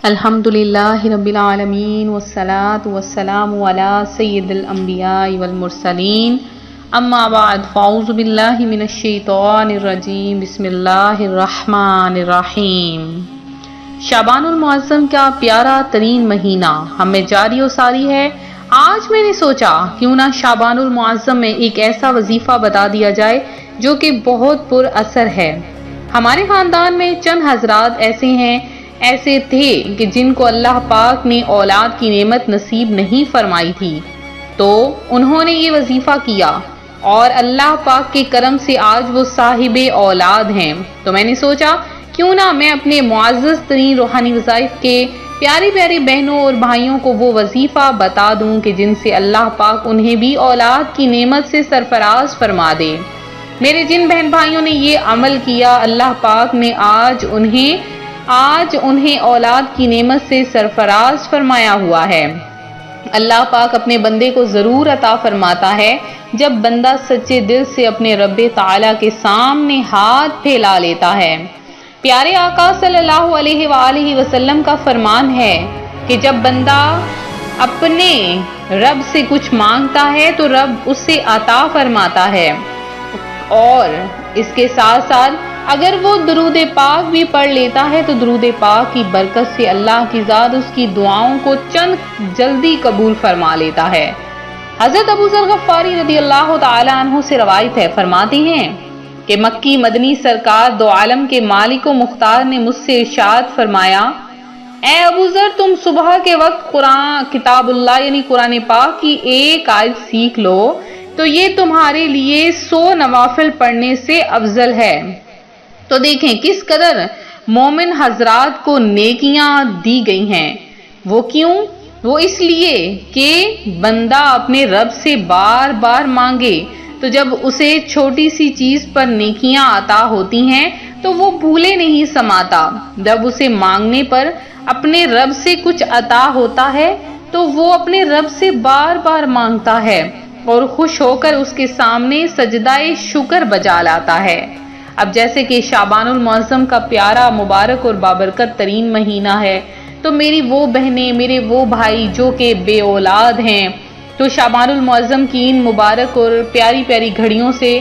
الحمدللہ رب العالمین والصلاة والسلام علی سید الانبیاء والمرسلین اما بعد فاعوذ باللہ من الشیطان الرجیم بسم اللہ الرحمن الرحیم۔ شعبان المعظم کا پیارا ترین مہینہ ہمیں جاری و ساری ہے۔ آج میں نے سوچا کیوں نہ شعبان المعظم میں ایک ایسا وظیفہ بتا دیا جائے جو کہ بہت پر اثر ہے۔ ہمارے خاندان میں چند حضرات ایسے تھے کہ جن کو اللہ پاک نے اولاد کی نعمت نصیب نہیں فرمائی تھی، تو انہوں نے یہ وظیفہ کیا اور اللہ پاک کے کرم سے آج وہ صاحب اولاد ہیں۔ تو میں نے سوچا کیوں نہ میں اپنے معزز ترین روحانی وظائف کے پیاری پیاری بہنوں اور بھائیوں کو وہ وظیفہ بتا دوں کہ جن سے اللہ پاک انہیں بھی اولاد کی نعمت سے سرفراز فرما دے۔ میرے جن بہن بھائیوں نے یہ عمل کیا، اللہ پاک نے آج انہیں اولاد کی نعمت سے سرفراز فرمایا ہوا ہے۔ اللہ پاک اپنے بندے کو ضرور عطا فرماتا ہے جب بندہ سچے دل سے اپنے رب تعالیٰ کے سامنے ہاتھ پھیلا لیتا ہے۔ پیارے آقا صلی اللہ علیہ وآلہ وسلم کا فرمان ہے کہ جب بندہ اپنے رب سے کچھ مانگتا ہے تو رب اسے عطا فرماتا ہے، اور اس کے ساتھ ساتھ اگر وہ درود پاک بھی پڑھ لیتا ہے تو درود پاک کی برکت سے اللہ کی ذات اس کی دعاؤں کو چند جلدی قبول فرما لیتا ہے۔ حضرت ابو ذر غفاری رضی اللہ تعالی عنہ سے روایت ہے، فرماتے ہیں کہ مکی مدنی سرکار دو عالم کے مالک و مختار نے مجھ سے ارشاد فرمایا، اے ابو ذر، تم صبح کے وقت کتاب اللہ یعنی قرآن پاک کی ایک آیت سیکھ لو تو یہ تمہارے لیے 100 نوافل پڑھنے سے افضل ہے۔ تو دیکھیں کس قدر مومن حضرات کو نیکیاں دی گئی ہیں۔ وہ کیوں؟ وہ اس لیے کہ بندہ اپنے رب سے بار بار مانگے، تو جب اسے چھوٹی سی چیز پر نیکیاں عطا ہوتی ہیں تو وہ بھولے نہیں سماتا۔ جب اسے مانگنے پر اپنے رب سے کچھ عطا ہوتا ہے تو وہ اپنے رب سے بار بار مانگتا ہے اور خوش ہو کر اس کے سامنے سجدہ شکر بجا لاتا ہے۔ اب جیسے کہ شعبان المعظم کا پیارا مبارک اور بابرکت ترین مہینہ ہے، تو میری وہ بہنیں، میرے وہ بھائی جو کہ بے اولاد ہیں، تو شعبان المعظم کی ان مبارک اور پیاری پیاری گھڑیوں سے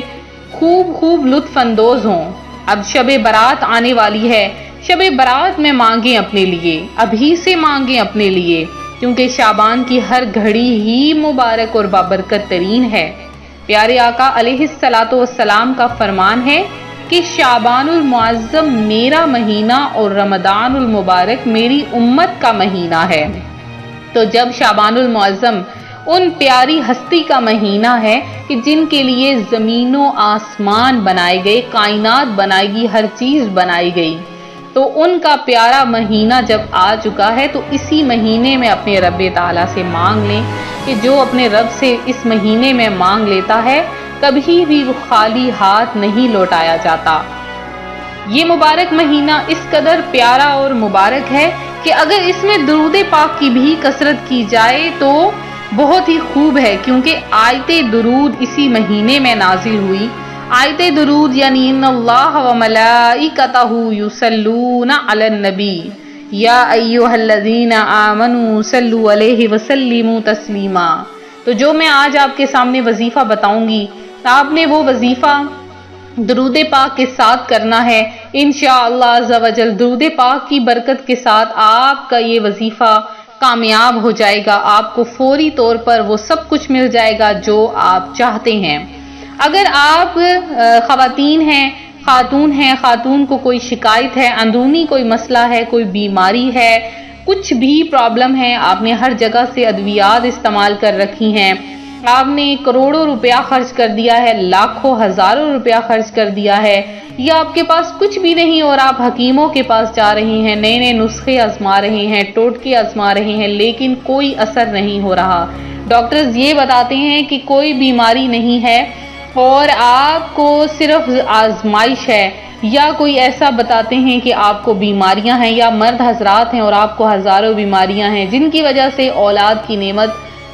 خوب لطف اندوز ہوں۔ اب شب برات آنے والی ہے، شب برات میں مانگیں اپنے لیے، ابھی سے مانگیں اپنے لیے، کیونکہ شعبان کی ہر گھڑی ہی مبارک اور بابرکت ترین ہے۔ پیارے آقا علیہ الصلاۃ والسلام کا فرمان ہے کہ شعبان المعظم میرا مہینہ اور رمضان المبارک میری امت کا مہینہ ہے۔ تو جب شعبان المعظم ان پیاری ہستی کا مہینہ ہے کہ جن کے لیے زمین و آسمان بنائے گئے، کائنات بنائی گئی، ہر چیز بنائی گئی، تو ان کا پیارا مہینہ جب آ چکا ہے تو اسی مہینے میں اپنے رب تعالیٰ سے مانگ لیں کہ جو اپنے رب سے اس مہینے میں مانگ لیتا ہے کبھی بھی وہ خالی ہاتھ نہیں لوٹایا جاتا۔ یہ مبارک مہینہ اس قدر پیارا اور مبارک ہے کہ اگر اس میں درود پاک کی بھی کثرت کی جائے تو بہت ہی خوب ہے، کیونکہ آیت درود اسی مہینے میں نازل ہوئی۔ آیت درود یعنی ان اللہ و ملائکتہ یصلون علی النبی یا ایھا الذین آمنوا صلوا علیہ وسلموا تسلیما۔ تو جو میں آج آپ کے سامنے وظیفہ بتاؤں گی، آپ نے وہ وظیفہ درود پاک کے ساتھ کرنا ہے۔ انشاءاللہ عز و جل درود پاک کی برکت کے ساتھ آپ کا یہ وظیفہ کامیاب ہو جائے گا، آپ کو فوری طور پر وہ سب کچھ مل جائے گا جو آپ چاہتے ہیں۔ اگر آپ خاتون کو کوئی شکایت ہے، اندرونی کوئی مسئلہ ہے، کوئی بیماری ہے، کچھ بھی پرابلم ہے، آپ نے ہر جگہ سے ادویات استعمال کر رکھی ہیں، آپ نے کروڑوں روپیہ خرچ کر دیا ہے، لاکھوں ہزاروں روپیہ خرچ کر دیا ہے، یا آپ کے پاس کچھ بھی نہیں اور آپ حکیموں کے پاس جا رہے ہیں، نئے نئے نسخے آزما رہے ہیں، ٹوٹکے آزما رہے ہیں، لیکن کوئی اثر نہیں ہو رہا۔ ڈاکٹرز یہ بتاتے ہیں کہ کوئی بیماری نہیں ہے اور آپ کو صرف آزمائش ہے، یا کوئی ایسا بتاتے ہیں کہ آپ کو بیماریاں ہیں، یا مرد حضرات ہیں اور آپ کو ہزاروں بیماریاں ہیں جن کی وجہ سے اولاد کی نعمت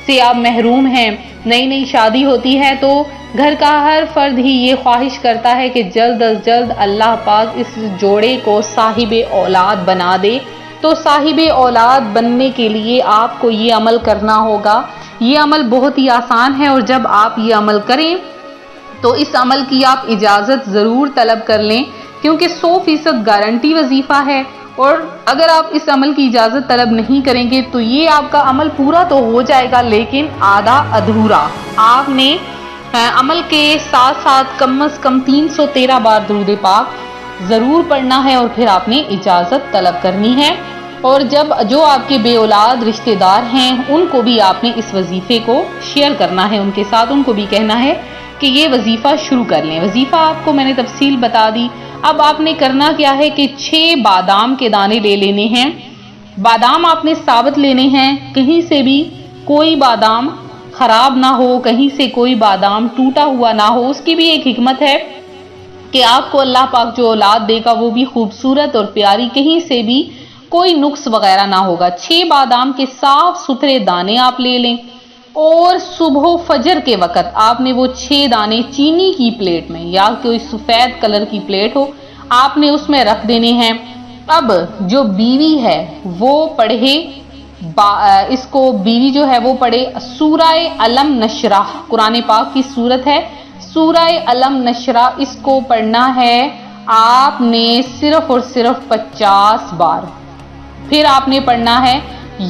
سے آپ محروم ہیں۔ نئی شادی ہوتی ہے تو گھر کا ہر فرد ہی یہ خواہش کرتا ہے کہ جلد از جلد اللہ پاک اس جوڑے کو صاحب اولاد بنا دے، تو صاحب اولاد بننے کے لیے آپ کو یہ عمل کرنا ہوگا۔ یہ عمل بہت ہی آسان ہے، اور جب آپ یہ عمل کریں تو اس عمل کی آپ اجازت ضرور طلب کر لیں، کیونکہ 100% گارنٹی وظیفہ ہے۔ اور اگر آپ اس عمل کی اجازت طلب نہیں کریں گے تو یہ آپ کا عمل پورا تو ہو جائے گا لیکن آدھا ادھورا۔ آپ نے عمل کے ساتھ ساتھ کم از کم 313 بار درود پاک ضرور پڑھنا ہے، اور پھر آپ نے اجازت طلب کرنی ہے۔ اور جو آپ کے بے اولاد رشتہ دار ہیں ان کو بھی آپ نے اس وظیفے کو شیئر کرنا ہے ان کے ساتھ، ان کو بھی کہنا ہے کہ یہ وظیفہ شروع کر لیں۔ وظیفہ آپ کو میں نے تفصیل بتا دی۔ اب آپ نے کرنا کیا ہے کہ 6 بادام کے دانے لے لینے ہیں۔ بادام آپ نے ثابت لینے ہیں، کہیں سے بھی کوئی بادام خراب نہ ہو، کہیں سے کوئی بادام ٹوٹا ہوا نہ ہو۔ اس کی بھی ایک حکمت ہے کہ آپ کو اللہ پاک جو اولاد دے گا وہ بھی خوبصورت اور پیاری، کہیں سے بھی کوئی نقص وغیرہ نہ ہوگا۔ 6 بادام کے صاف ستھرے دانے آپ لے لیں، اور صبح و فجر کے وقت آپ نے وہ 6 دانے چینی کی پلیٹ میں یا کوئی سفید کلر کی پلیٹ ہو آپ نے اس میں رکھ دینے ہیں۔ اب جو بیوی ہے وہ پڑھے اس کو بیوی جو ہے وہ پڑھے سورہ علم نشرہ، قرآن پاک کی سورت ہے سورہ علم نشرہ، اس کو پڑھنا ہے آپ نے صرف اور صرف 50 بار۔ پھر آپ نے پڑھنا ہے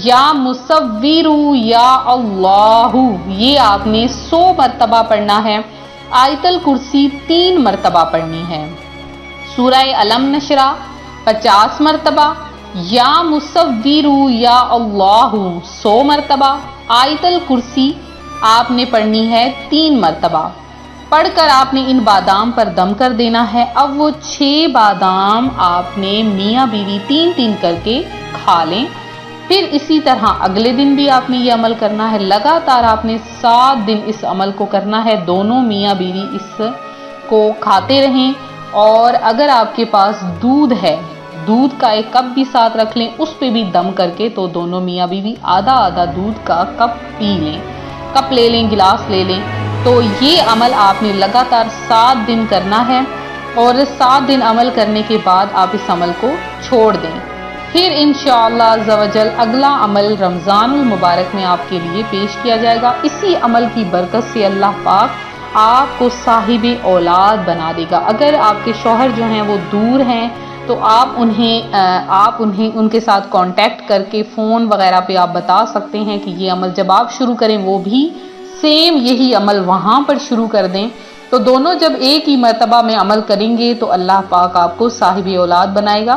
یا مصور یا اللہ، یہ آپ نے 100 مرتبہ پڑھنا ہے۔ آیت الکرسی 3 مرتبہ پڑھنی ہے، سورہ علم نشرہ 50 مرتبہ، یا مصور یا اللہ 100 مرتبہ، آیت الکرسی آپ نے پڑھنی ہے 3 مرتبہ۔ پڑھ کر آپ نے ان بادام پر دم کر دینا ہے۔ اب وہ 6 بادام آپ نے میاں بیوی 3 کر کے کھا لیں۔ پھر اسی طرح اگلے دن بھی آپ نے یہ عمل کرنا ہے، لگاتار آپ نے 7 دن اس عمل کو کرنا ہے، دونوں میاں بیوی اس کو کھاتے رہیں۔ اور اگر آپ کے پاس دودھ ہے، دودھ کا ایک کپ بھی ساتھ رکھ لیں، اس پہ بھی دم کر کے تو دونوں میاں بیوی آدھا آدھا دودھ کا کپ پی لیں، کپ لے لیں، گلاس لے لیں۔ تو یہ عمل آپ نے لگاتار 7 دن کرنا ہے، اور 7 دن عمل کرنے کے بعد آپ اس عمل کو چھوڑ دیں۔ پھر انشاءاللہ عز و جل اگلا عمل رمضان المبارک میں آپ کے لیے پیش کیا جائے گا۔ اسی عمل کی برکت سے اللہ پاک آپ کو صاحب اولاد بنا دے گا۔ اگر آپ کے شوہر جو ہیں وہ دور ہیں تو آپ انہیں ان کے ساتھ کانٹیکٹ کر کے فون وغیرہ پہ آپ بتا سکتے ہیں کہ یہ عمل جب آپ شروع کریں وہ بھی سیم یہی عمل وہاں پر شروع کر دیں۔ تو دونوں جب ایک ہی مرتبہ میں عمل کریں گے تو اللہ پاک آپ کو صاحب اولاد بنائے گا،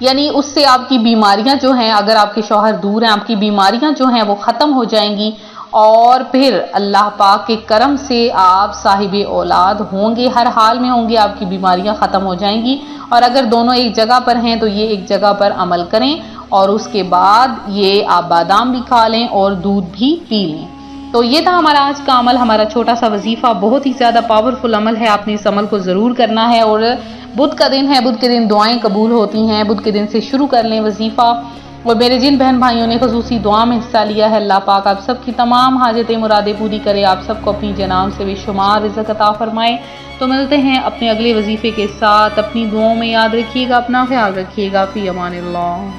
یعنی اس سے آپ کی بیماریاں جو ہیں، اگر آپ کے شوہر دور ہیں، آپ کی بیماریاں جو ہیں وہ ختم ہو جائیں گی، اور پھر اللہ پاک کے کرم سے آپ صاحب اولاد ہوں گے، ہر حال میں ہوں گے، آپ کی بیماریاں ختم ہو جائیں گی۔ اور اگر دونوں ایک جگہ پر ہیں تو یہ ایک جگہ پر عمل کریں، اور اس کے بعد یہ آپ بادام بھی کھا لیں اور دودھ بھی پی لیں۔ تو یہ تھا ہمارا آج کا عمل، ہمارا چھوٹا سا وظیفہ، بہت ہی زیادہ پاورفل عمل ہے، آپ نے اس عمل کو ضرور کرنا ہے۔ اور بدھ کا دن ہے، بدھ کے دن دعائیں قبول ہوتی ہیں، بدھ کے دن سے شروع کر لیں وظیفہ۔ اور میرے جن بہن بھائیوں نے خصوصی دعا میں حصہ لیا ہے، اللہ پاک آپ سب کی تمام حاجتیں مرادیں پوری کرے، آپ سب کو اپنی جناب سے بے شمار رزق عطا فرمائے۔ تو ملتے ہیں اپنے اگلے وظیفے کے ساتھ، اپنی دعاؤں میں یاد رکھیے گا، اپنا خیال رکھیے گا، فی امان اللہ۔